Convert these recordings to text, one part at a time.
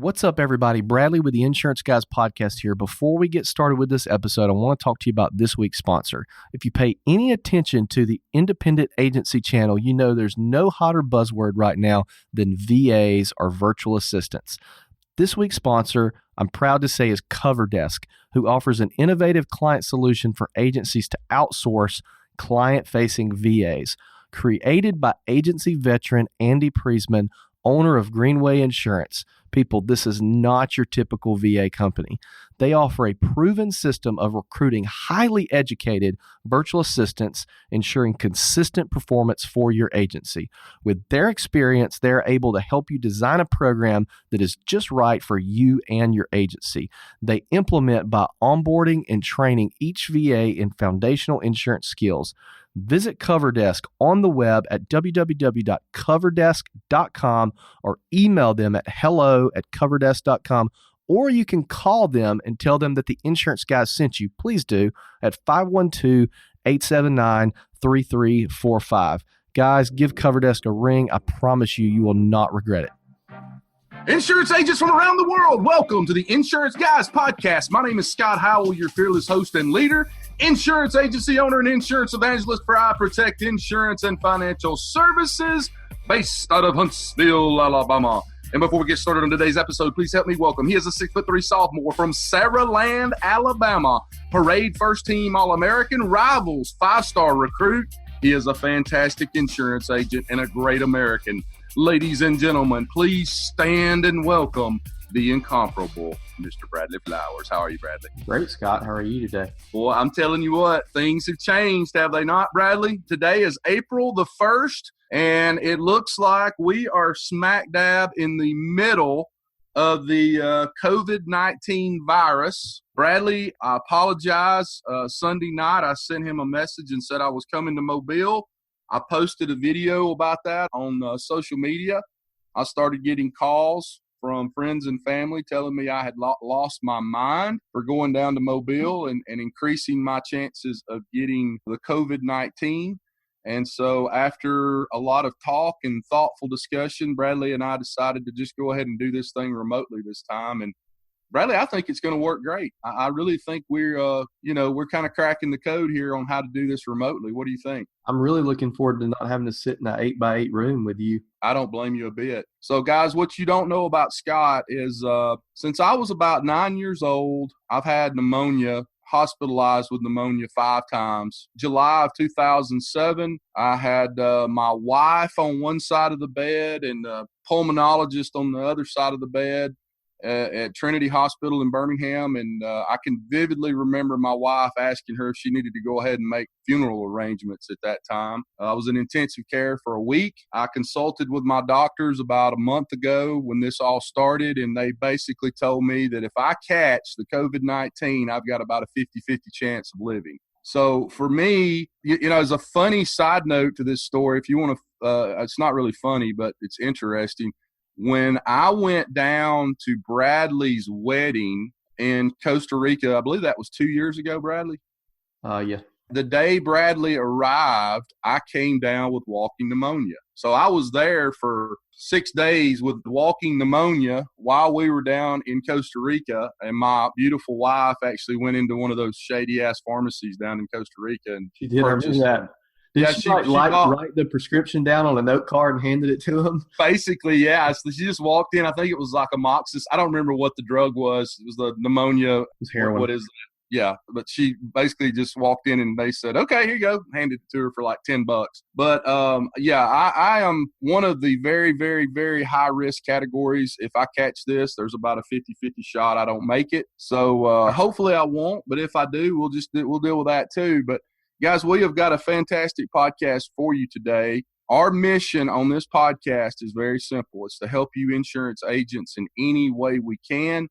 What's up, everybody? Bradley with the Insurance Guys podcast here. Before we get started with this episode, I want to talk to you about this week's sponsor. If you pay any attention to the independent agency channel, you know there's no hotter buzzword right now than VAs or virtual assistants. This week's sponsor, I'm proud to say, is CoverDesk, who offers an innovative client solution for agencies to outsource client-facing VAs. Created by agency veteran Andy Priesman, owner of Greenway Insurance. People, this is not your typical VA company. They offer a proven system of recruiting highly educated virtual assistants, ensuring consistent performance for your agency. With their experience, they're able to help you design a program that is just right for you and your agency. They implement by onboarding and training each VA in foundational insurance skills. Visit CoverDesk on the web at www.coverdesk.com or email them at hello@coverdesk.com, or you can call them and tell them that the Insurance Guys sent you. Please do at 512-879-3345. Guys, give CoverDesk a ring. I promise you will not regret it. Insurance agents from around the world, welcome to the Insurance Guys podcast. My name is Scott Howell, your fearless host and leader, insurance agency owner and insurance evangelist for I Protect Insurance and Financial Services, based out of Huntsville, Alabama. And before we get started on today's episode, please help me welcome. He is a 6'3" sophomore from Saraland, Alabama. Parade first team All-American, Rivals 5-star recruit. He is a fantastic insurance agent and a great American. Ladies and gentlemen, please stand and welcome the incomparable Mr. Bradley Flowers. How are you, Bradley? Great, Scott. How are you today? Boy, I'm telling you what, things have changed, have they not, Bradley? Today is April the 1st, and it looks like we are smack dab in the middle of the COVID-19 virus. Bradley, I apologize. Sunday night, I sent him a message and said I was coming to Mobile. I posted a video about that on social media. I started getting calls from friends and family telling me I had lost my mind for going down to Mobile and increasing my chances of getting the COVID-19. And so after a lot of talk and thoughtful discussion, Bradley and I decided to just go ahead and do this thing remotely this time. And Bradley, I think it's going to work great. I really think we're kind of cracking the code here on how to do this remotely. What do you think? I'm really looking forward to not having to sit in an 8x8 room with you. I don't blame you a bit. So, guys, what you don't know about Scott is since I was about 9 years old, I've had pneumonia, hospitalized with pneumonia 5 times. July of 2007, I had my wife on one side of the bed and a pulmonologist on the other side of the bed at Trinity Hospital in Birmingham, and I can vividly remember my wife asking her if she needed to go ahead and make funeral arrangements at that time. I was in intensive care for a week. I consulted with my doctors about a month ago when this all started, and they basically told me that if I catch the COVID-19, I've got about a 50-50 chance of living. So for me, as a funny side note to this story, if you want to, it's not really funny, but it's interesting. When I went down to Bradley's wedding in Costa Rica, I believe that was 2 years ago, Bradley? Yeah. The day Bradley arrived, I came down with walking pneumonia. So I was there for 6 days with walking pneumonia while we were down in Costa Rica, and my beautiful wife actually went into one of those shady-ass pharmacies down in Costa Rica and She did purchased that. Did she write the prescription down on a note card and handed it to him? Basically, yeah. So she just walked in. I think it was like amoxicillin. I don't remember what the drug was. It was the pneumonia. It was heroin. What is that? Yeah. But she basically just walked in and they said, okay, here you go. Handed it to her for like $10. But I am one of the very, very, very high risk categories. If I catch this, there's about a 50-50 shot I don't make it. So hopefully I won't. But if I do, we'll deal with that too. But guys, we have got a fantastic podcast for you today. Our mission on this podcast is very simple. It's to help you insurance agents in any way we can.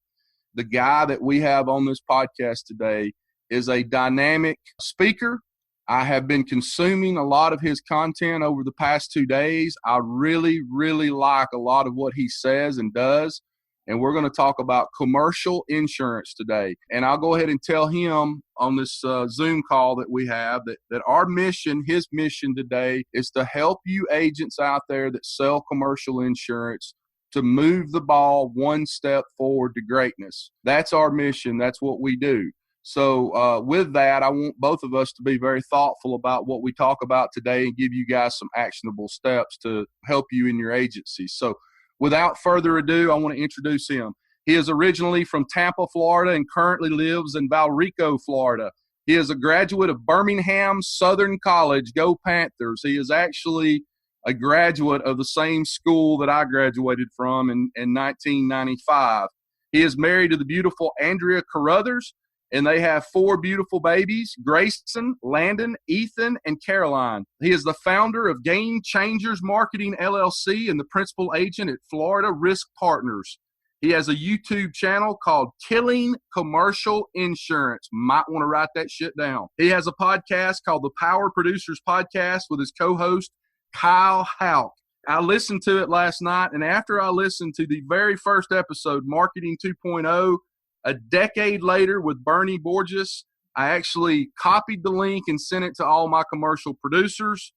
The guy that we have on this podcast today is a dynamic speaker. I have been consuming a lot of his content over the past 2 days. I really, really like a lot of what he says and does. And we're going to talk about commercial insurance today. And I'll go ahead and tell him on this Zoom call that we have that our mission, his mission today, is to help you agents out there that sell commercial insurance to move the ball one step forward to greatness. That's our mission. That's what we do. So with that, I want both of us to be very thoughtful about what we talk about today and give you guys some actionable steps to help you in your agency. So without further ado, I want to introduce him. He is originally from Tampa, Florida, and currently lives in Valrico, Florida. He is a graduate of Birmingham Southern College. Go Panthers. He is actually a graduate of the same school that I graduated from in 1995. He is married to the beautiful Andrea Carothers, and they have 4 beautiful babies, Grayson, Landon, Ethan, and Caroline. He is the founder of Game Changers Marketing, LLC, and the principal agent at Florida Risk Partners. He has a YouTube channel called Killing Commercial Insurance. Might want to write that shit down. He has a podcast called the Power Producers Podcast with his co-host, Kyle Houck. I listened to it last night, and after I listened to the very first episode, Marketing 2.0, a decade later with Bernie Borges, I actually copied the link and sent it to all my commercial producers.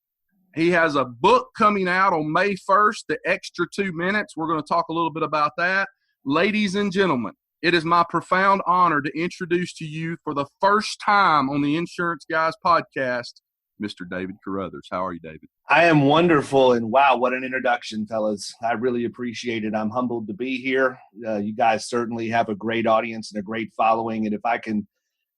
He has a book coming out on May 1st, The Extra 2 Minutes. We're going to talk a little bit about that. Ladies and gentlemen, it is my profound honor to introduce to you for the first time on the Insurance Guys podcast, Mr. David Carothers. How are you, David? I am wonderful, and wow, what an introduction, fellas. I really appreciate it. I'm humbled to be here. You guys certainly have a great audience and a great following, and if I can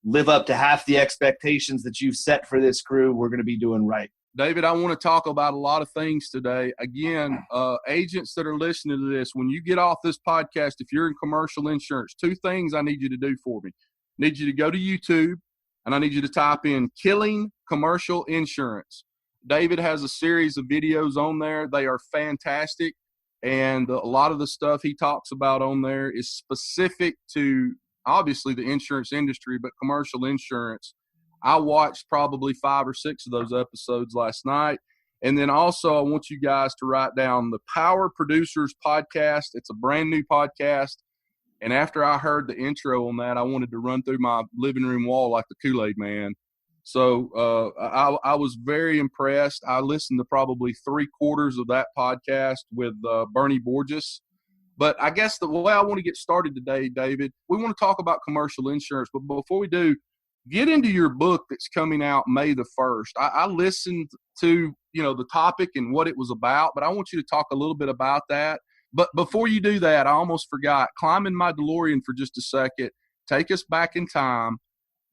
live up to half the expectations that you've set for this crew, we're going to be doing right. David, I want to talk about a lot of things today. Again, agents that are listening to this, when you get off this podcast, if you're in commercial insurance, 2 things I need you to do for me. I need you to go to YouTube, and I need you to type in Killing Commercial Insurance. David has a series of videos on there. They are fantastic, and a lot of the stuff he talks about on there is specific to, obviously, the insurance industry, but commercial insurance. I watched probably 5 or 6 of those episodes last night. And then also I want you guys to write down the Power Producers Podcast. It's a brand new podcast. And after I heard the intro on that, I wanted to run through my living room wall like the Kool-Aid man. So I was very impressed. I listened to probably 3/4 of that podcast with Bernie Borges. But I guess the way I want to get started today, David, we want to talk about commercial insurance. But before we do, get into your book that's coming out May the 1st. I listened to, the topic and what it was about, but I want you to talk a little bit about that. But before you do that, I almost forgot. Climb in my DeLorean for just a second. Take us back in time.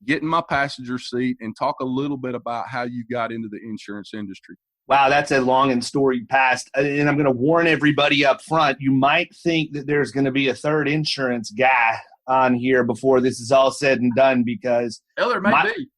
Get in my passenger seat and talk a little bit about how you got into the insurance industry. Wow, that's a long and storied past. And I'm going to warn everybody up front. You might think that there's going to be a third insurance guy on here before this is all said and done because there may be.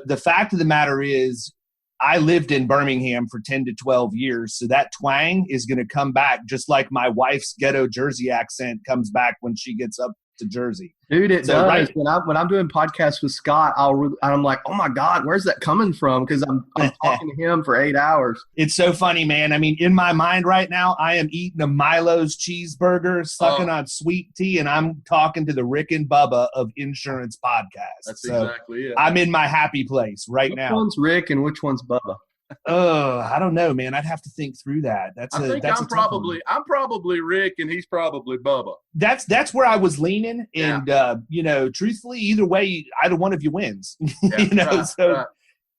The fact of the matter is I lived in Birmingham for 10 to 12 years. So that twang is going to come back just like my wife's ghetto Jersey accent comes back when she gets up to Jersey. Dude, it does. Right. When I'm doing podcasts with Scott, I'm like, oh my God, where's that coming from? Because I'm talking to him for 8 hours. It's so funny, man. I mean, in my mind right now, I am eating a Milo's cheeseburger, sucking on sweet tea, and I'm talking to the Rick and Bubba of Insurance Podcast. That's exactly it. I'm in my happy place now. Which one's Rick and which one's Bubba? I don't know, man. I'd have to think through that. I'm probably Rick and he's probably Bubba. That's where I was leaning, and truthfully, either way, either one of you wins. Right.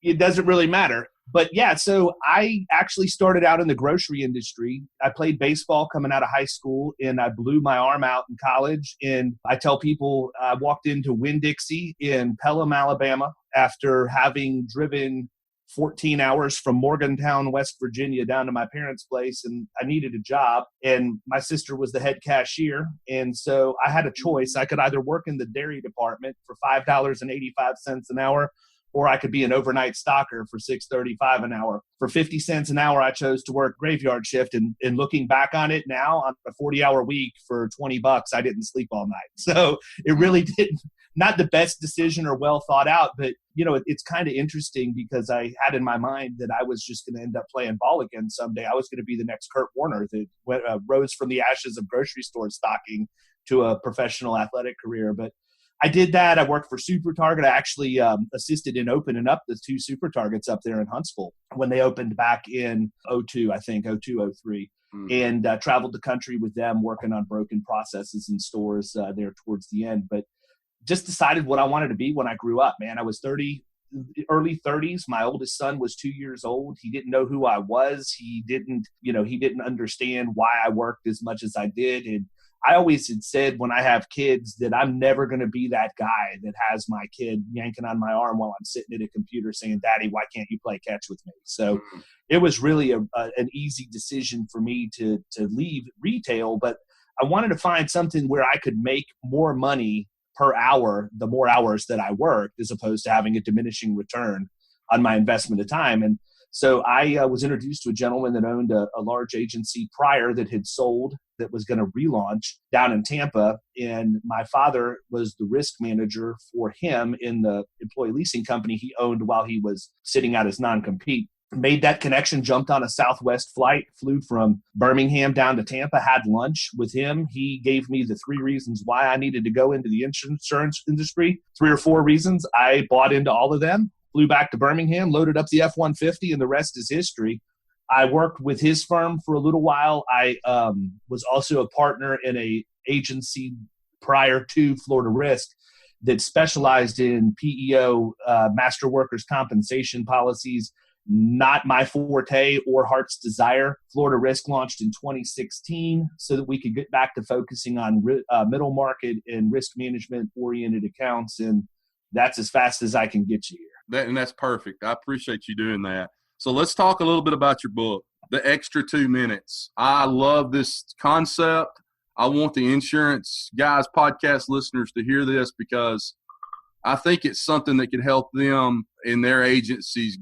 It doesn't really matter. But yeah, so I actually started out in the grocery industry. I played baseball coming out of high school, and I blew my arm out in college. And I tell people I walked into Winn-Dixie in Pelham, Alabama, after having driven 14 hours from Morgantown, West Virginia down to my parents' place, and I needed a job, and my sister was the head cashier, and so I had a choice. I could either work in the dairy department for $5.85 an hour, or I could be an overnight stocker for $6.35 an hour. For 50 cents an hour, I chose to work graveyard shift, and looking back on it now, on a 40-hour week for $20, I didn't sleep all night. So it really didn't, not the best decision or well thought out, but it's kind of interesting because I had in my mind that I was just going to end up playing ball again someday. I was going to be the next Kurt Warner that rose from the ashes of grocery store stocking to a professional athletic career. But I did that. I worked for Super Target. I actually assisted in opening up the 2 Super Targets up there in Huntsville when they opened back in '02, I think, '02, '03. And traveled the country with them working on broken processes in stores there towards the end. But just decided what I wanted to be when I grew up, man. I was early 30s. My oldest son was 2 years old. He didn't know who I was. He didn't understand why I worked as much as I did. And I always had said when I have kids that I'm never going to be that guy that has my kid yanking on my arm while I'm sitting at a computer saying, "Daddy, why can't you play catch with me?" So it was really an easy decision for me to leave retail, but I wanted to find something where I could make more money per hour, the more hours that I worked, as opposed to having a diminishing return on my investment of time. And so I was introduced to a gentleman that owned a large agency prior that had sold, that was going to relaunch down in Tampa. And my father was the risk manager for him in the employee leasing company he owned while he was sitting out his non-compete. Made that connection, jumped on a Southwest flight, flew from Birmingham down to Tampa, had lunch with him. He gave me the 3 reasons why I needed to go into the insurance industry, 3 or 4 reasons. I bought into all of them, flew back to Birmingham, loaded up the F-150, and the rest is history. I worked with his firm for a little while. I was also a partner in a agency prior to Florida Risk that specialized in PEO, master workers' compensation policies. Not my forte or heart's desire. Florida Risk launched in 2016 so that we could get back to focusing on middle market and risk management oriented accounts. And that's as fast as I can get you here. And that's perfect. I appreciate you doing that. So let's talk a little bit about your book, The Extra 2 Minutes. I love this concept. I want the Insurance Guys podcast listeners to hear this because I think it's something that can help them in their agencies,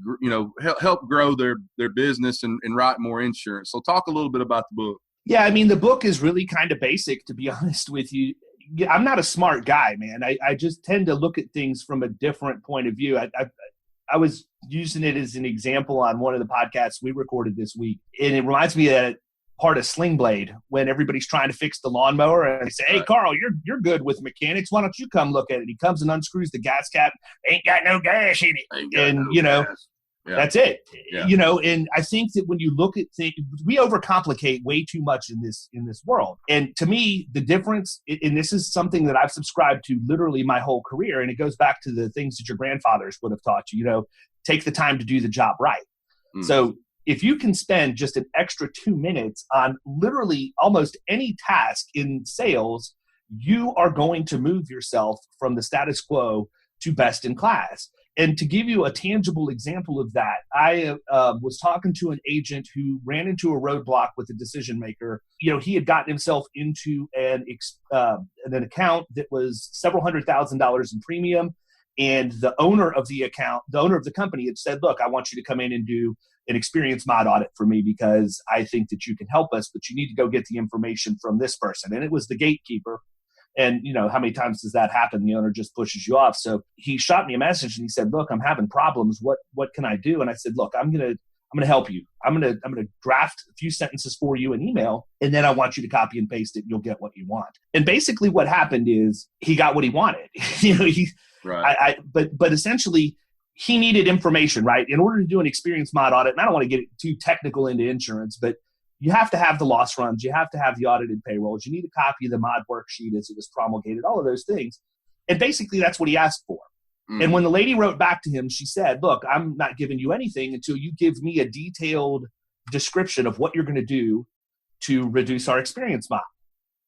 help grow their business and write more insurance. So talk a little bit about the book. Yeah, I mean, the book is really kind of basic, to be honest with you. I'm not a smart guy, man. I just tend to look at things from a different point of view. I was using it as an example on one of the podcasts we recorded this week. And it reminds me of that part of Sling Blade when everybody's trying to fix the lawnmower and they say, "Hey, Carl, you're good with mechanics. Why don't you come look at it?" He comes and unscrews the gas cap. "Ain't got no gas in it." And, that's it. Yeah. And I think that when you look at things, we overcomplicate way too much in this world. And to me, the difference, and this is something that I've subscribed to literally my whole career, and it goes back to the things that your grandfathers would have taught you, take the time to do the job right. So if you can spend just an extra 2 minutes on literally almost any task in sales, you are going to move yourself from the status quo to best in class. And to give you a tangible example of that, I was talking to an agent who ran into a roadblock with a decision maker. He had gotten himself into an account that was several $100,000s in premium. And the owner of the company had said, "Look, I want you to come in and do an experience mod audit for me because I think that you can help us, but you need to go get the information from this person." And it was the gatekeeper. And how many times does that happen? The owner just pushes you off. So he shot me a message and he said, "Look, I'm having problems. What can I do?" And I said, "Look, I'm going to help you. I'm going to draft a few sentences for you in email, and then I want you to copy and paste it and you'll get what you want." And basically what happened is he got what he wanted. Right. But essentially he needed information, right? In order to do an experience mod audit, and I don't want to get too technical into insurance, but you have to have the loss runs. You have to have the audited payrolls. You need a copy of the mod worksheet as it was promulgated, all of those things. And basically that's what he asked for. And when the lady wrote back to him, she said, "Look, I'm not giving you anything until you give me a detailed description of what you're going to do to reduce our experience mod."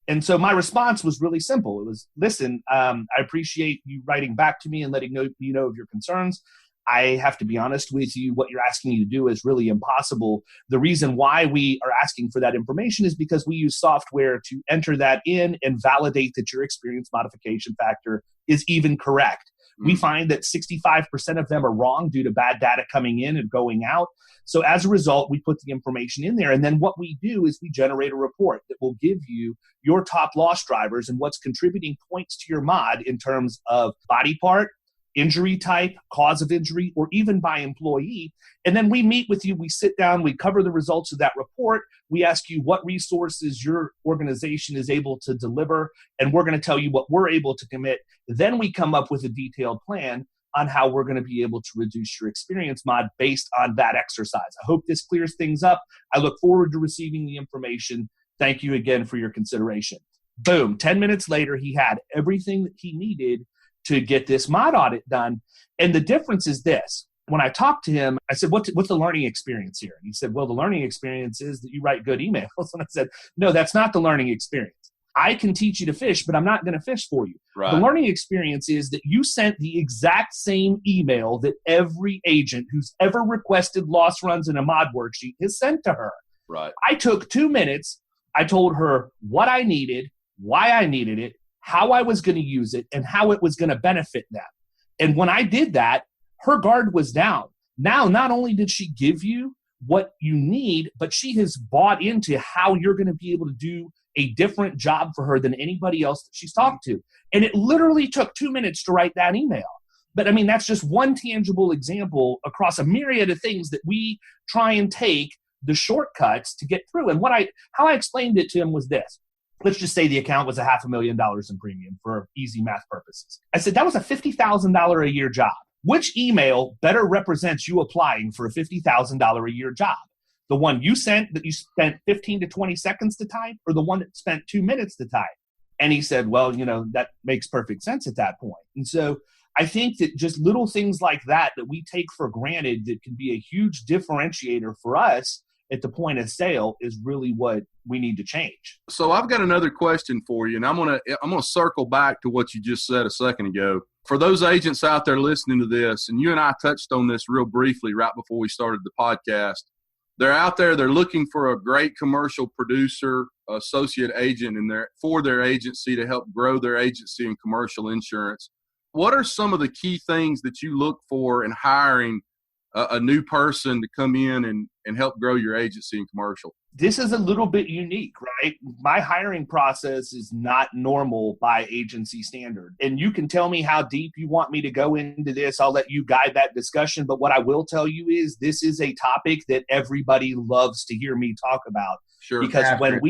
And so my response was really simple. It was, "Listen, I appreciate you writing back to me and letting me know of your concerns. I have to be honest with you, what you're asking me to do is really impossible. The reason why we are asking for that information is because we use software to enter that in and validate that your experience modification factor is even correct. We find that 65% of them are wrong due to bad data coming in and going out. So as a result, we put the information in there. And then what we do is we generate a report that will give you your top loss drivers and what's contributing points to your mod in terms of body part injury type, cause of injury, or even by employee. And then we meet with you, we sit down, we cover the results of that report. We ask you what resources your organization is able to deliver, and we're going to tell you what we're able to commit. Then we come up with a detailed plan on how we're going to be able to reduce your experience mod based on that exercise. I hope this clears things up. I look forward to receiving the information. Thank you again for your consideration. Boom. 10 minutes later, he had everything that he needed to get this mod audit done. And the difference is this. When I talked to him, I said, what's the learning experience here? And he said, well, the learning experience is that you write good emails. And I said, no, that's not the learning experience. I can teach you to fish, but I'm not going to fish for you. Right. The learning experience is that you sent the exact same email that every agent who's ever requested loss runs in a mod worksheet has sent to her. Right. I took 2 minutes. I told her what I needed, why I needed it, how I was going to use it, and how it was going to benefit them. And when I did that, her guard was down. Now, not only did she give you what you need, but she has bought into how you're going to be able to do a different job for her than anybody else that she's talked to. And it literally took 2 minutes to write that email. But I mean, that's just one tangible example across a myriad of things that we try and take the shortcuts to get through. And how I explained it to him was this. Let's just say the account was $500,000 in premium for easy math purposes. I said, that was a $50,000 a year job. Which email better represents you applying for a $50,000 a year job? The one you sent that you spent 15 to 20 seconds to type, or the one that spent 2 minutes to type? And he said, well, that makes perfect sense at that point. And so I think that just little things like that we take for granted that can be a huge differentiator for us at the point of sale is really what we need to change. So I've got another question for you, and I'm gonna circle back to what you just said a second ago. For those agents out there listening to this, and you and I touched on this real briefly right before we started the podcast, they're out there, they're looking for a great commercial producer, associate agent for their agency to help grow their agency in commercial insurance. What are some of the key things that you look for in hiring a new person to come in and help grow your agency in commercial? This is a little bit unique, right? My hiring process is not normal by agency standard. And you can tell me how deep you want me to go into this. I'll let you guide that discussion. But what I will tell you is this is a topic that everybody loves to hear me talk about. Sure. Because when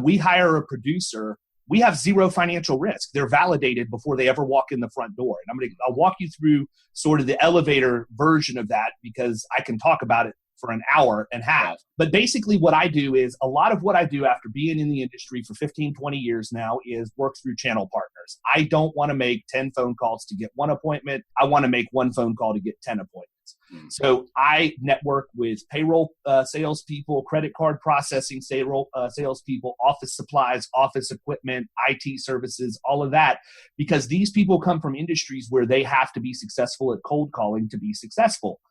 we hire a producer, we have zero financial risk. They're validated before they ever walk in the front door. And I'll walk you through sort of the elevator version of that because I can talk about it for an hour and a half. But basically what I do is a lot of what I do after being in the industry for 15, 20 years now is work through channel partners. I don't want to make 10 phone calls to get one appointment. I want to make one phone call to get 10 appointments. So I network with payroll salespeople, credit card processing salespeople, office supplies, office equipment, IT services, all of that, because these people come from industries where they have to be successful at cold calling to be successful.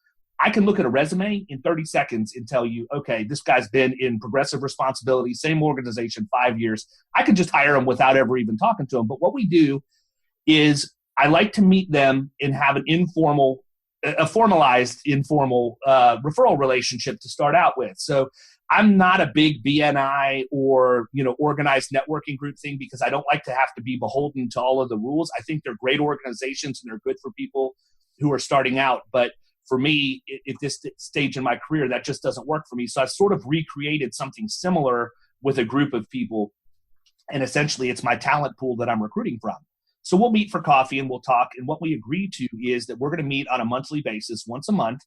I can look at a resume in 30 seconds and tell you, okay, this guy's been in Progressive Responsibility, same organization, 5 years. I could just hire him without ever even talking to him. But what we do is I like to meet them and have a formalized informal referral relationship to start out with. So I'm not a big BNI or organized networking group thing because I don't like to have to be beholden to all of the rules. I think they're great organizations and they're good for people who are starting out. But for me, at this stage in my career, that just doesn't work for me. So I've sort of recreated something similar with a group of people. And essentially, it's my talent pool that I'm recruiting from. So we'll meet for coffee and we'll talk. And what we agree to is that we're going to meet on a monthly basis once a month.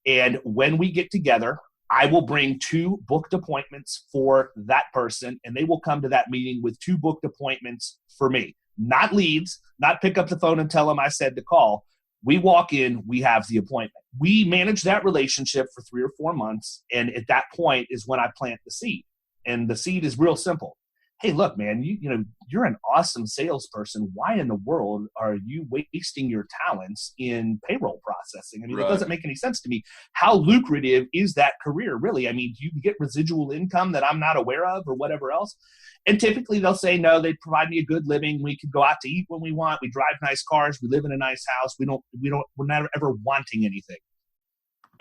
And when we get together, I will bring 2 booked appointments for that person. And they will come to that meeting with 2 booked appointments for me. Not leads, not pick up the phone and tell them I said to call. We walk in, we have the appointment. We manage that relationship for 3 or 4 months. And at that point is when I plant the seed. And the seed is real simple. Hey, look, man, you're an awesome salesperson. Why in the world are you wasting your talents in payroll processing? I mean, It doesn't make any sense to me. How lucrative is that career, really? I mean, do you get residual income that I'm not aware of or whatever else? And typically they'll say, no, they provide me a good living. We can go out to eat when we want. We drive nice cars. We live in a nice house. We're not ever wanting anything.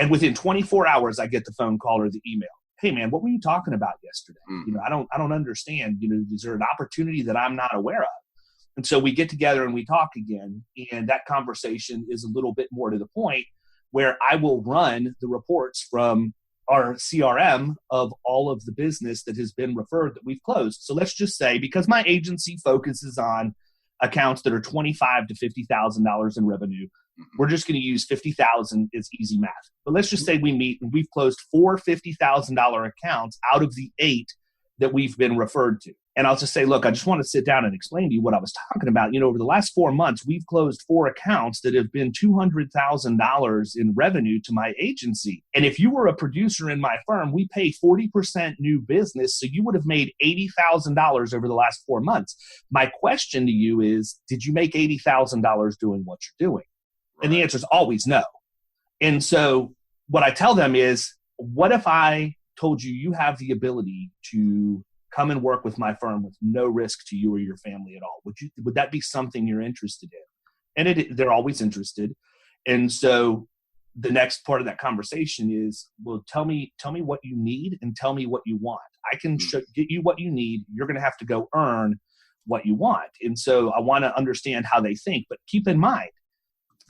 And within 24 hours, I get the phone call or the email. Hey man, what were you talking about yesterday? I don't understand. Is there an opportunity that I'm not aware of? And so we get together and we talk again. And that conversation is a little bit more to the point, where I will run the reports from our CRM of all of the business that has been referred that we've closed. So let's just say, because my agency focuses on accounts that are $25,000 to $50,000 in revenue, we're just going to use 50,000 as easy math. But let's just say we meet and we've closed 4 $50,000 accounts out of the 8 that we've been referred to. And I'll just say, look, I just want to sit down and explain to you what I was talking about. Over the last 4 months, we've closed 4 accounts that have been $200,000 in revenue to my agency. And if you were a producer in my firm, we pay 40% new business. So you would have made $80,000 over the last 4 months. My question to you is, did you make $80,000 doing what you're doing? Right. And the answer is always no. And so what I tell them is, what if I told you you have the ability to come and work with my firm with no risk to you or your family at all? Would that be something you're interested in? And they're always interested. And so the next part of that conversation is, well, tell me what you need and tell me what you want. I can get you what you need. You're going to have to go earn what you want. And so I want to understand how they think. But keep in mind,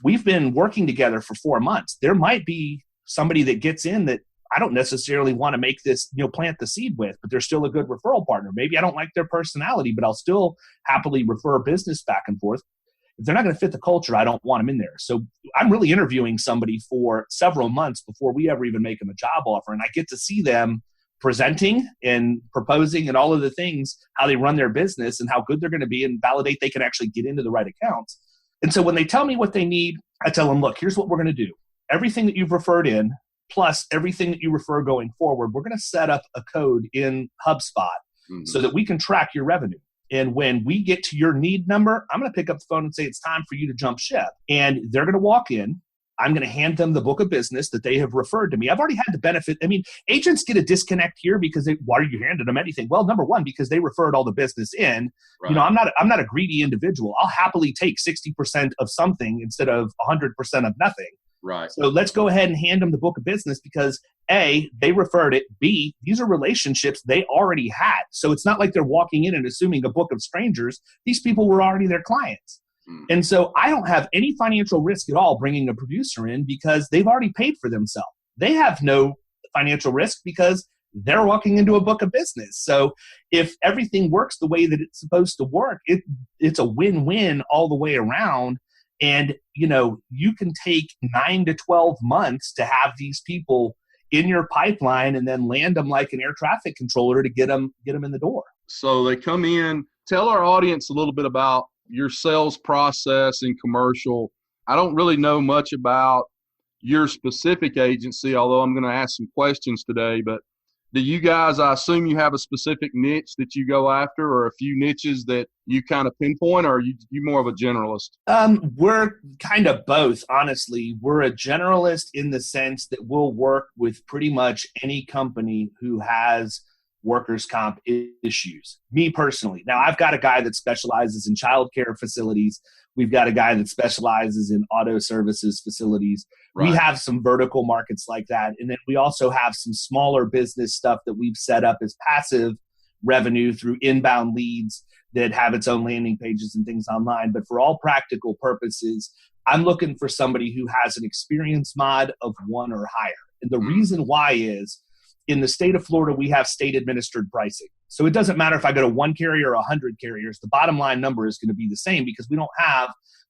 we've been working together for 4 months. There might be somebody that gets in that I don't necessarily want to make this, plant the seed with, but they're still a good referral partner. Maybe I don't like their personality, but I'll still happily refer business back and forth. If they're not going to fit the culture, I don't want them in there. So I'm really interviewing somebody for several months before we ever even make them a job offer. And I get to see them presenting and proposing and all of the things, how they run their business and how good they're going to be, and validate they can actually get into the right accounts. And so when they tell me what they need, I tell them, look, here's what we're going to do. Everything that you've referred in, plus everything that you refer going forward, we're going to set up a code in HubSpot so that we can track your revenue. And when we get to your need number, I'm going to pick up the phone and say, it's time for you to jump ship. And they're going to walk in. I'm going to hand them the book of business that they have referred to me. I've already had the benefit. I mean, agents get a disconnect here because why are you handing them anything? Well, number one, because they referred all the business in. Right. I'm not a greedy individual. I'll happily take 60% of something instead of 100% of nothing. Right. So let's go ahead and hand them the book of business because A, they referred it. B, these are relationships they already had. So it's not like they're walking in and assuming a book of strangers. These people were already their clients. And so I don't have any financial risk at all bringing a producer in because they've already paid for themselves. They have no financial risk because they're walking into a book of business. So if everything works the way that it's supposed to work, it's a win-win all the way around. And, you can take 9 to 12 months to have these people in your pipeline and then land them like an air traffic controller to get them in the door. So they come in. Tell our audience a little bit about your sales process in commercial. I don't really know much about your specific agency, although I'm going to ask some questions today. But do you guys, I assume you have a specific niche that you go after or a few niches that you kind of pinpoint, or are you more of a generalist? We're kind of both, honestly. We're a generalist in the sense that we'll work with pretty much any company who has workers' comp issues. Me personally. Now, I've got a guy that specializes in childcare facilities. We've got a guy that specializes in auto services facilities. Right. We have some vertical markets like that. And then we also have some smaller business stuff that we've set up as passive revenue through inbound leads that have its own landing pages and things online. But for all practical purposes, I'm looking for somebody who has an experience mod of 1 or higher. And the reason why is, in the state of Florida, we have state-administered pricing. So it doesn't matter if I go to 1 carrier or 100 carriers. The bottom line number is going to be the same because we don't have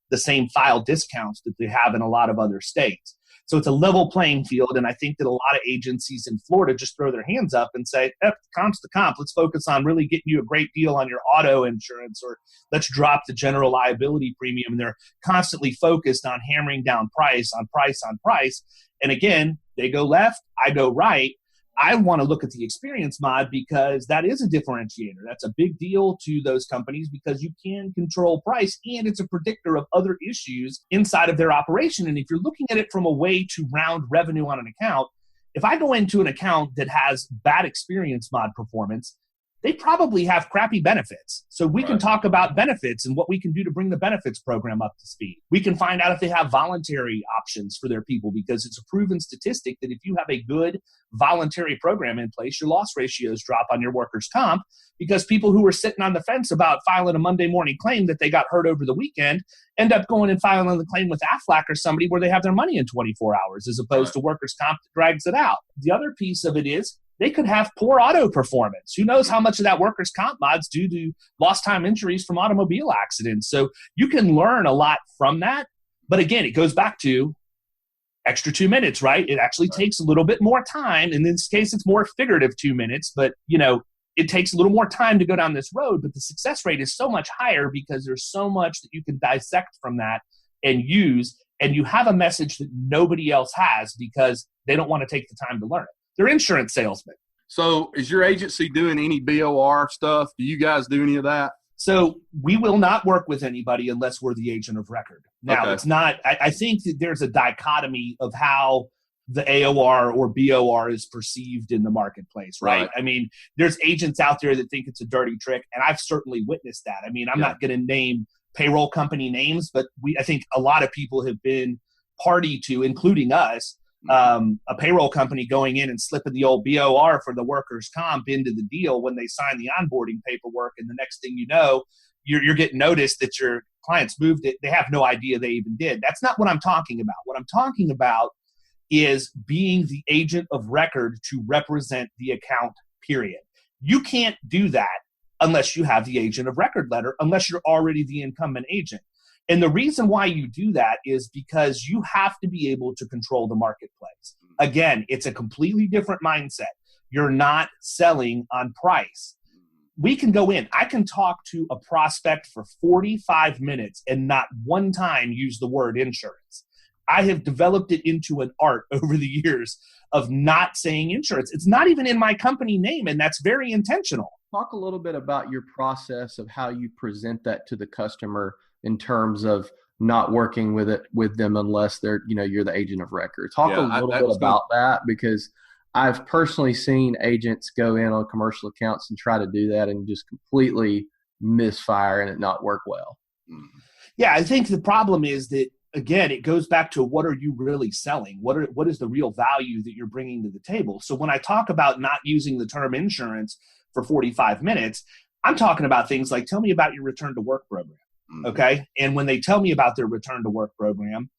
the same file discounts that they have in a lot of other states. So it's a level playing field, and I think that a lot of agencies in Florida just throw their hands up and say, comp's the comp. Let's focus on really getting you a great deal on your auto insurance, or let's drop the general liability premium. And they're constantly focused on hammering down price on price on price. And again, they go left, I go right. I want to look at the experience mod because that is a differentiator. That's a big deal to those companies because you can control price and it's a predictor of other issues inside of their operation. And if you're looking at it from a way to round revenue on an account, if I go into an account that has bad experience mod performance, they probably have crappy benefits. So we can talk about benefits and what we can do to bring the benefits program up to speed. We can find out if they have voluntary options for their people, because it's a proven statistic that if you have a good voluntary program in place, your loss ratios drop on your workers' comp, because people who were sitting on the fence about filing a Monday morning claim that they got hurt over the weekend end up going and filing the claim with Aflac or somebody where they have their money in 24 hours as opposed to workers' comp that drags it out. The other piece of it is they could have poor auto performance. Who knows how much of that workers' comp mod's due to lost time injuries from automobile accidents. So you can learn a lot from that. But again, it goes back to extra 2 minutes, right? It actually takes a little bit more time. In this case, it's more figurative 2 minutes, but it takes a little more time to go down this road, but the success rate is so much higher because there's so much that you can dissect from that and use, and you have a message that nobody else has because they don't want to take the time to learn it. They're insurance salesmen. So is your agency doing any BOR stuff? Do you guys do any of that? So we will not work with anybody unless we're the agent of record. Now, It's not – I think that there's a dichotomy of how the AOR or BOR is perceived in the marketplace, right? I mean, there's agents out there that think it's a dirty trick, and I've certainly witnessed that. I mean, I'm not going to name payroll company names, but I think a lot of people have been party to, including us, a payroll company going in and slipping the old BOR for the workers' comp into the deal when they sign the onboarding paperwork, and the next thing you know, you're getting noticed that your clients moved it. They have no idea they even did. That's not what I'm talking about. What I'm talking about is being the agent of record to represent the account, period. You can't do that unless you have the agent of record letter, unless you're already the incumbent agent. And the reason why you do that is because you have to be able to control the marketplace. Again, it's a completely different mindset. You're not selling on price. We can go in. I can talk to a prospect for 45 minutes and not one time use the word insurance. I have developed it into an art over the years of not saying insurance. It's not even in my company name, and that's very intentional. Talk a little bit about your process of how you present that to the customer in terms of not working with them unless you're the agent of record. Talk a little bit about that, because I've personally seen agents go in on commercial accounts and try to do that and just completely misfire and it not work well. Yeah, I think the problem is that, again, it goes back to what are you really selling? What is the real value that you're bringing to the table? So when I talk about not using the term insurance for 45 minutes, I'm talking about things like, tell me about your return to work program. Okay. And when they tell me about their return to work program,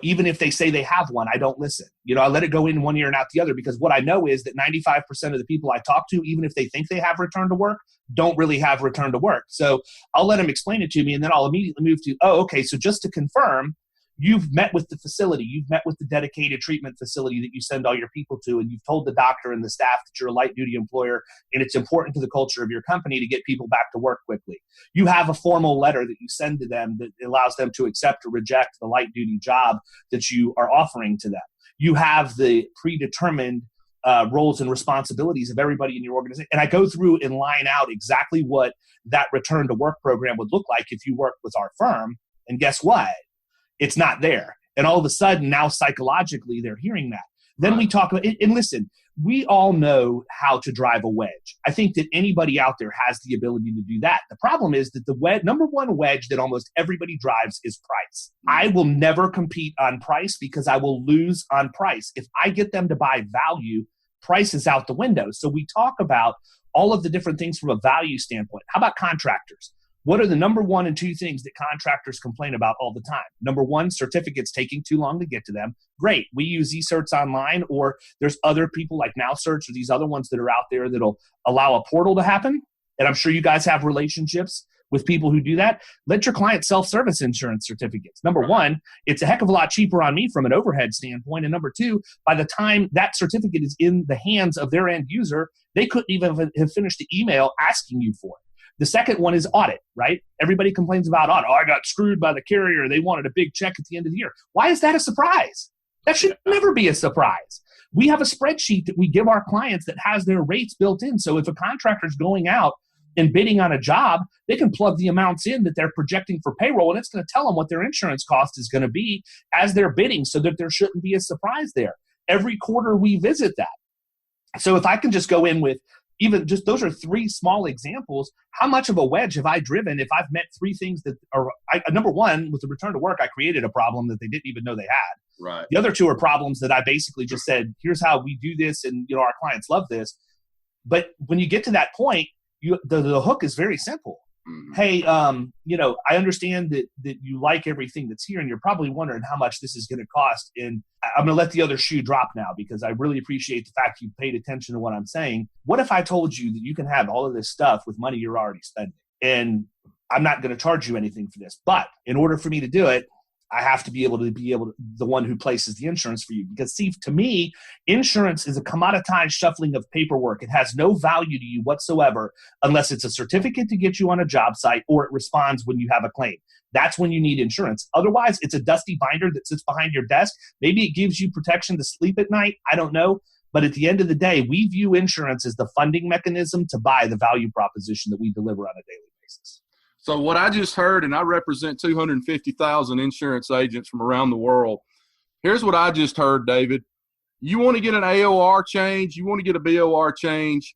even if they say they have one, I don't listen. I let it go in one ear and out the other, because what I know is that 95% of the people I talk to, even if they think they have return to work, don't really have return to work. So I'll let them explain it to me, and then I'll immediately move to, okay, so just to confirm, you've met with the facility, you've met with the dedicated treatment facility that you send all your people to, and you've told the doctor and the staff that you're a light duty employer and it's important to the culture of your company to get people back to work quickly. You have a formal letter that you send to them that allows them to accept or reject the light duty job that you are offering to them. You have the predetermined roles and responsibilities of everybody in your organization. And I go through and line out exactly what that return to work program would look like if you worked with our firm. And guess what? It's not there. And all of a sudden, now psychologically, they're hearing that. Then we talk about it. And listen, we all know how to drive a wedge. I think that anybody out there has the ability to do that. The problem is that the number one wedge that almost everybody drives is price. I will never compete on price because I will lose on price. If I get them to buy value, price is out the window. So we talk about all of the different things from a value standpoint. How about contractors? What are the number one and two things that contractors complain about all the time? Number one, certificates taking too long to get to them. Great. We use eCerts online, or there's other people like NowCerts or these other ones that are out there that'll allow a portal to happen. And I'm sure you guys have relationships with people who do that. Let your clients self-service insurance certificates. Number one, it's a heck of a lot cheaper on me from an overhead standpoint. And number two, by the time that certificate is in the hands of their end user, they couldn't even have finished the email asking you for it. The second one is audit, right? Everybody complains about audit. Oh, I got screwed by the carrier. They wanted a big check at the end of the year. Why is that a surprise? That should never be a surprise. We have a spreadsheet that we give our clients that has their rates built in. So if a contractor's going out and bidding on a job, they can plug the amounts in that they're projecting for payroll, and it's going to tell them what their insurance cost is going to be as they're bidding, so that there shouldn't be a surprise there. Every quarter we visit that. So if I can just go in with even just those are 3 small examples. How much of a wedge have I driven if I've met 3 things that are, number one, with the return to work, I created a problem that they didn't even know they had. Right. The other 2 are problems that I basically just said, here's how we do this. And, our clients love this. But when you get to that point, the hook is very simple. Mm-hmm. Hey, I understand that you like everything that's here, and you're probably wondering how much this is going to cost. And I'm going to let the other shoe drop now because I really appreciate the fact you paid attention to what I'm saying. What if I told you that you can have all of this stuff with money you're already spending? And I'm not going to charge you anything for this. But in order for me to do it, I have to be able to the one who places the insurance for you. Because see, to me, insurance is a commoditized shuffling of paperwork. It has no value to you whatsoever unless it's a certificate to get you on a job site or it responds when you have a claim. That's when you need insurance. Otherwise, it's a dusty binder that sits behind your desk. Maybe it gives you protection to sleep at night. I don't know. But at the end of the day, we view insurance as the funding mechanism to buy the value proposition that we deliver on a daily basis. So what I just heard, and I represent 250,000 insurance agents from around the world. Here's what I just heard, David. You want to get an AOR change, you want to get a BOR change,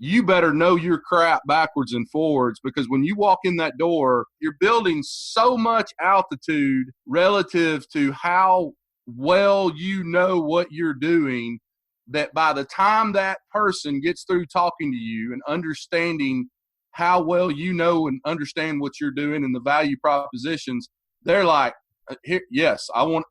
you better know your crap backwards and forwards, because when you walk in that door, you're building so much altitude relative to how well you know what you're doing that by the time that person gets through talking to you and understanding how well you know and understand what you're doing and the value propositions, they're like, yes, I want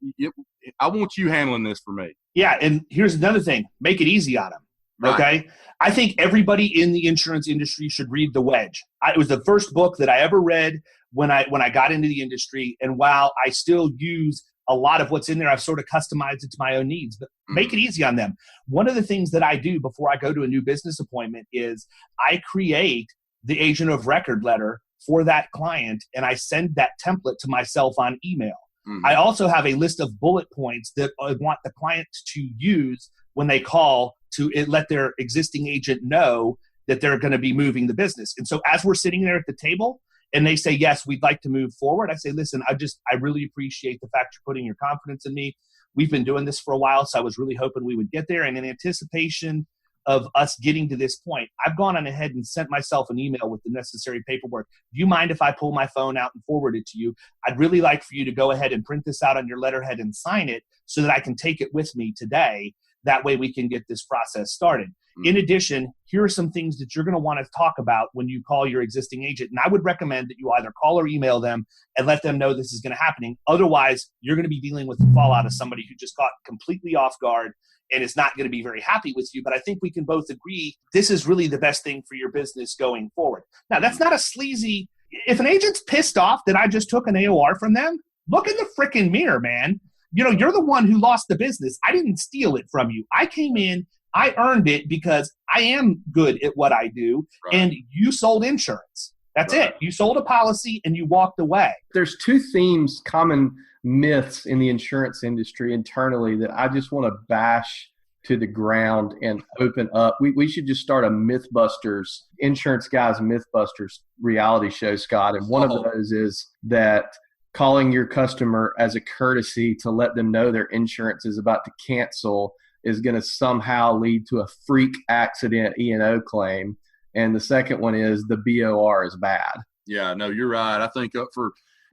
you handling this for me. Yeah, and here's another thing. Make it easy on them, okay? Right. I think everybody in the insurance industry should read The Wedge. It was the first book that I ever read when I got into the industry, and while I still use a lot of what's in there, I've sort of customized it to my own needs, but make it easy on them. One of the things that I do before I go to a new business appointment is I create the agent of record letter for that client, and I send that template to myself on email. Mm-hmm. I also have a list of bullet points that I want the client to use when they call to let their existing agent know that they're going to be moving the business. And so as we're sitting there at the table and they say, yes, we'd like to move forward, I say, listen, I really appreciate the fact you're putting your confidence in me. We've been doing this for a while, so I was really hoping we would get there. And in anticipation of us getting to this point, I've gone on ahead and sent myself an email with the necessary paperwork. Do you mind if I pull my phone out and forward it to you? I'd really like for you to go ahead and print this out on your letterhead and sign it so that I can take it with me today. That way we can get this process started. Mm-hmm. In addition, here are some things that you're going to want to talk about when you call your existing agent. And I would recommend that you either call or email them and let them know this is going to happen. Otherwise, you're going to be dealing with the fallout of somebody who just got completely off guard and is not going to be very happy with you. But I think we can both agree this is really the best thing for your business going forward. Now, that's not a sleazy – if an agent's pissed off that I just took an AOR from them, look in the freaking mirror, man. You're the one who lost the business. I didn't steal it from you. I came in, I earned it because I am good at what I do, right. And you sold insurance. That's right. It. You sold a policy and you walked away. There's 2 themes, common myths in the insurance industry internally that I just want to bash to the ground and open up. We should just start a Mythbusters, Insurance Guys Mythbusters reality show, Scott. And one of those is that calling your customer as a courtesy to let them know their insurance is about to cancel is going to somehow lead to a freak accident E&O claim. And the second one is the BOR is bad. Yeah, no, you're right. I think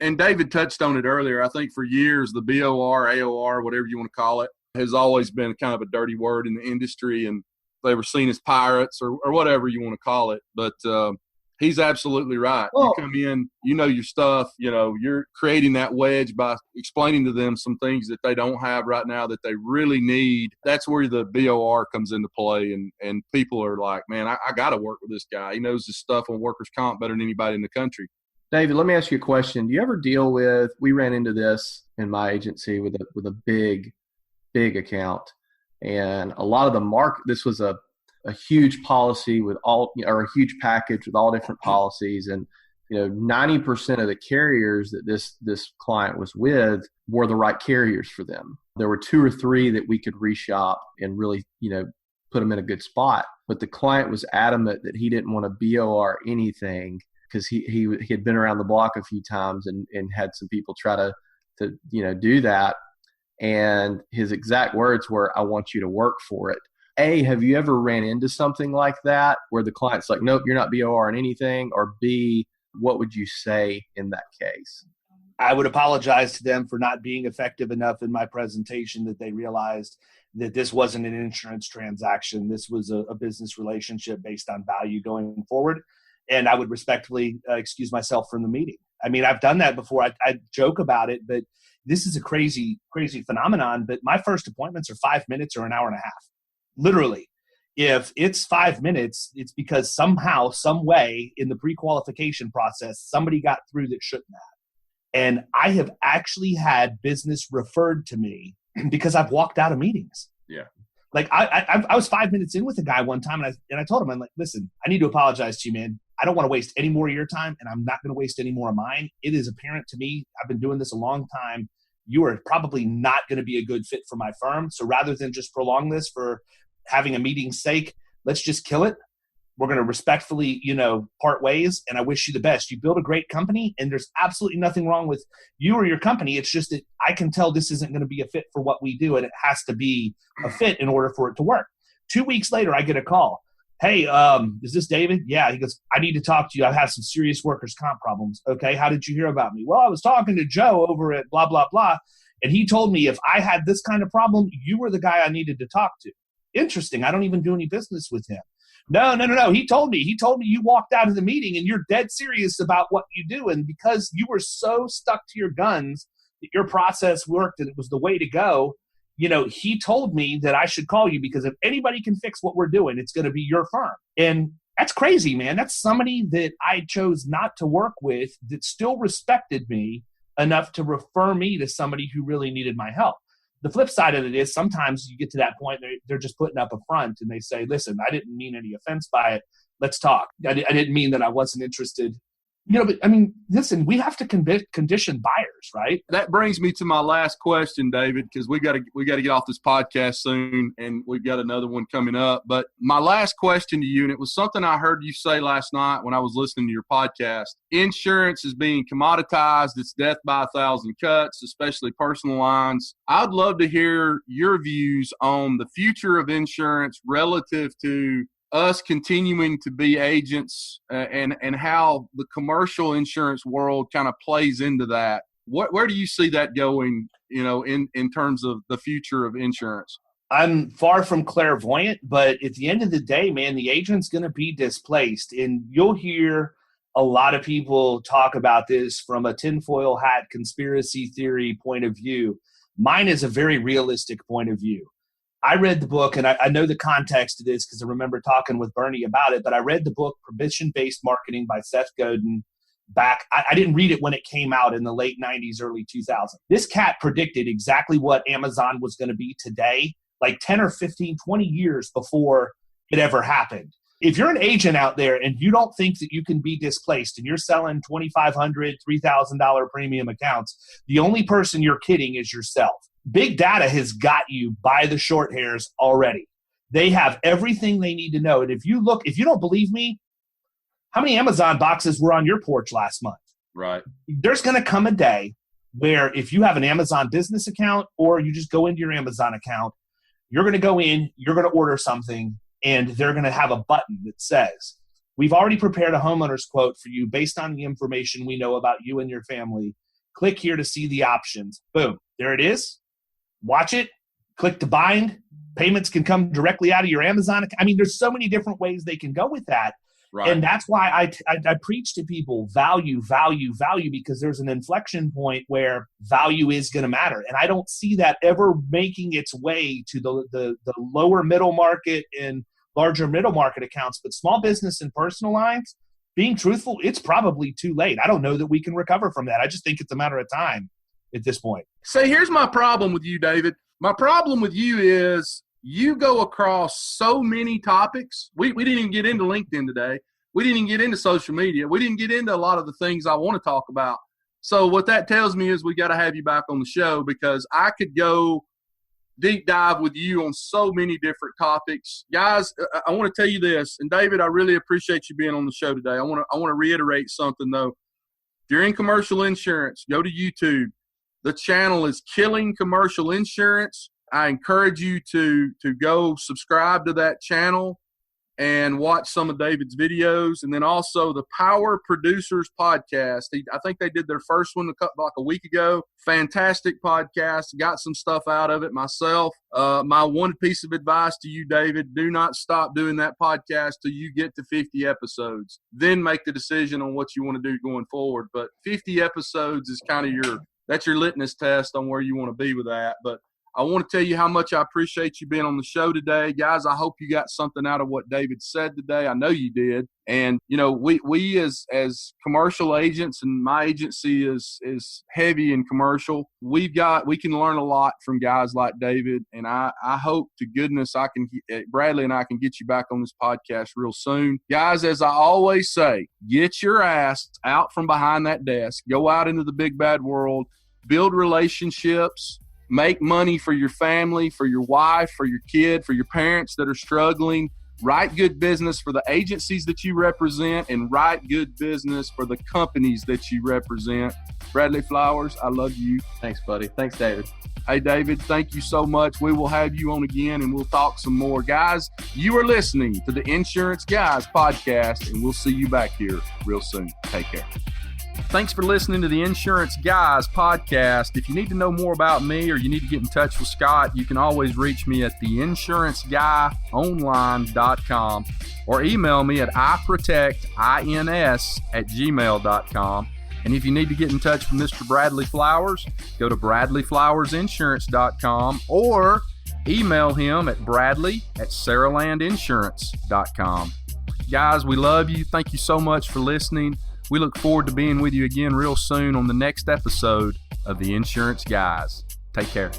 and David touched on it earlier, I think for years, the BOR, AOR, whatever you want to call it, has always been kind of a dirty word in the industry, and they were seen as pirates or whatever you want to call it. But he's absolutely right. You come in, you know your stuff, you're creating that wedge by explaining to them some things that they don't have right now that they really need. That's where the BOR comes into play, and people are like, man, I got to work with this guy. He knows his stuff on workers' comp better than anybody in the country. David, let me ask you a question. Do you ever deal with, we ran into this in my agency with a big account, and a lot of the market, this was a huge policy with a huge package with all different policies. And, 90% of the carriers that this client was with were the right carriers for them. There were 2 or 3 that we could reshop and really, put them in a good spot. But the client was adamant that he didn't want to BOR anything because he had been around the block a few times and had some people try to do that. And his exact words were, I want you to work for it. A, have you ever ran into something like that where the client's like, nope, you're not BOR in anything? Or B, what would you say in that case? I would apologize to them for not being effective enough in my presentation that they realized that this wasn't an insurance transaction. This was a business relationship based on value going forward. And I would respectfully excuse myself from the meeting. I mean, I've done that before. I joke about it, but this is a crazy, crazy phenomenon. But my first appointments are 5 minutes or an hour and a half. Literally. If it's 5 minutes, it's because somehow, some way in the pre-qualification process, somebody got through that shouldn't have. And I have actually had business referred to me because I've walked out of meetings. Yeah. Like I was 5 minutes in with a guy one time, and I told him, I'm like, listen, I need to apologize to you, man. I don't want to waste any more of your time, and I'm not going to waste any more of mine. It is apparent to me, I've been doing this a long time. You are probably not going to be a good fit for my firm. So rather than just prolong this for having a meeting's sake, let's just kill it. We're going to respectfully, part ways, and I wish you the best. You build a great company, and there's absolutely nothing wrong with you or your company. It's just that I can tell this isn't going to be a fit for what we do, and it has to be a fit in order for it to work. 2 weeks later, I get a call. Hey, is this David? Yeah. He goes, I need to talk to you. I have some serious workers' comp problems. Okay, how did you hear about me? Well, I was talking to Joe over at blah, blah, blah, and he told me if I had this kind of problem, you were the guy I needed to talk to. Interesting. I don't even do any business with him. No. He told me you walked out of the meeting and you're dead serious about what you do. And because you were so stuck to your guns that your process worked and it was the way to go, he told me that I should call you because if anybody can fix what we're doing, it's going to be your firm. And that's crazy, man. That's somebody that I chose not to work with that still respected me enough to refer me to somebody who really needed my help. The flip side of it is sometimes you get to that point, they're just putting up a front and they say, listen, I didn't mean any offense by it. Let's talk. I didn't mean that I wasn't interested. But I mean, listen, we have to condition buyers, right? That brings me to my last question, David, because we got to get off this podcast soon, and we've got another one coming up. But my last question to you, and it was something I heard you say last night when I was listening to your podcast. Insurance is being commoditized. It's death by a thousand cuts, especially personal lines. I'd love to hear your views on the future of insurance relative to us continuing to be agents and how the commercial insurance world kind of plays into that. Where do you see that going, in terms of the future of insurance? I'm far from clairvoyant, but at the end of the day, man, the agent's going to be displaced. And you'll hear a lot of people talk about this from a tinfoil hat conspiracy theory point of view. Mine is a very realistic point of view. I read the book, and I know the context of this because I remember talking with Bernie about it, but I read the book Permission-Based Marketing by Seth Godin back. I didn't read it when it came out in the late 90s, early 2000s. This cat predicted exactly what Amazon was going to be today, like 10 or 15, 20 years before it ever happened. If you're an agent out there and you don't think that you can be displaced and you're selling $2,500, $3,000 premium accounts, the only person you're kidding is yourself. Big data has got you by the short hairs already. They have everything they need to know. And if you don't believe me, how many Amazon boxes were on your porch last month? Right. There's going to come a day where if you have an Amazon business account or you just go into your Amazon account, you're going to go in, you're going to order something, and they're going to have a button that says, we've already prepared a homeowner's quote for you based on the information we know about you and your family. Click here to see the options. Boom. There it is. Watch it, click to bind. Payments can come directly out of your Amazon account. I mean, there's so many different ways they can go with that. Right. And that's why I preach to people value, because there's an inflection point where value is going to matter. And I don't see that ever making its way to the lower middle market and larger middle market accounts. But small business and personal lines, being truthful, it's probably too late. I don't know that we can recover from that. I just think it's a matter of time at this point. So here's my problem with you, David. My problem with you is you go across so many topics. We didn't even get into LinkedIn today. We didn't even get into social media. We didn't get into a lot of the things I want to talk about. So what that tells me is we got to have you back on the show because I could go deep dive with you on so many different topics. Guys, I want to tell you this, and David, I really appreciate you being on the show today. I want to reiterate something, though. If you're in commercial insurance, go to YouTube. The channel is Killing Commercial Insurance. I encourage you to go subscribe to that channel and watch some of David's videos. And then also the Power Producers podcast. I think they did their first one like a week ago. Fantastic podcast. Got some stuff out of it myself. My one piece of advice to you, David, do not stop doing that podcast till you get to 50 episodes. Then make the decision on what you want to do going forward. But 50 episodes is kind of that's your litmus test on where you want to be with that. But I want to tell you how much I appreciate you being on the show today. Guys, I hope you got something out of what David said today. I know you did. And, you know, we as commercial agents, and my agency is heavy in commercial, we can learn a lot from guys like David. And I hope to goodness Bradley and I can get you back on this podcast real soon. Guys, as I always say, get your ass out from behind that desk. Go out into the big bad world. Build relationships. Make money for your family, for your wife, for your kid, for your parents that are struggling. Write good business for the agencies that you represent, and write good business for the companies that you represent. Bradley Flowers, I love you. Thanks, buddy. Thanks, David. Hey, David, thank you so much. We will have you on again, and we'll talk some more. Guys, you are listening to the Insurance Guys podcast, and we'll see you back here real soon. Take care. Thanks for listening to the Insurance Guys podcast. If you need to know more about me or you need to get in touch with Scott, you can always reach me at theinsuranceguyonline.com or email me at iprotectins@gmail.com. And if you need to get in touch with Mr. Bradley Flowers, go to bradleyflowersinsurance.com or email him at bradley@saralandinsurance.com. Guys, we love you. Thank you so much for listening. We look forward to being with you again real soon on the next episode of The Insurance Guys. Take care.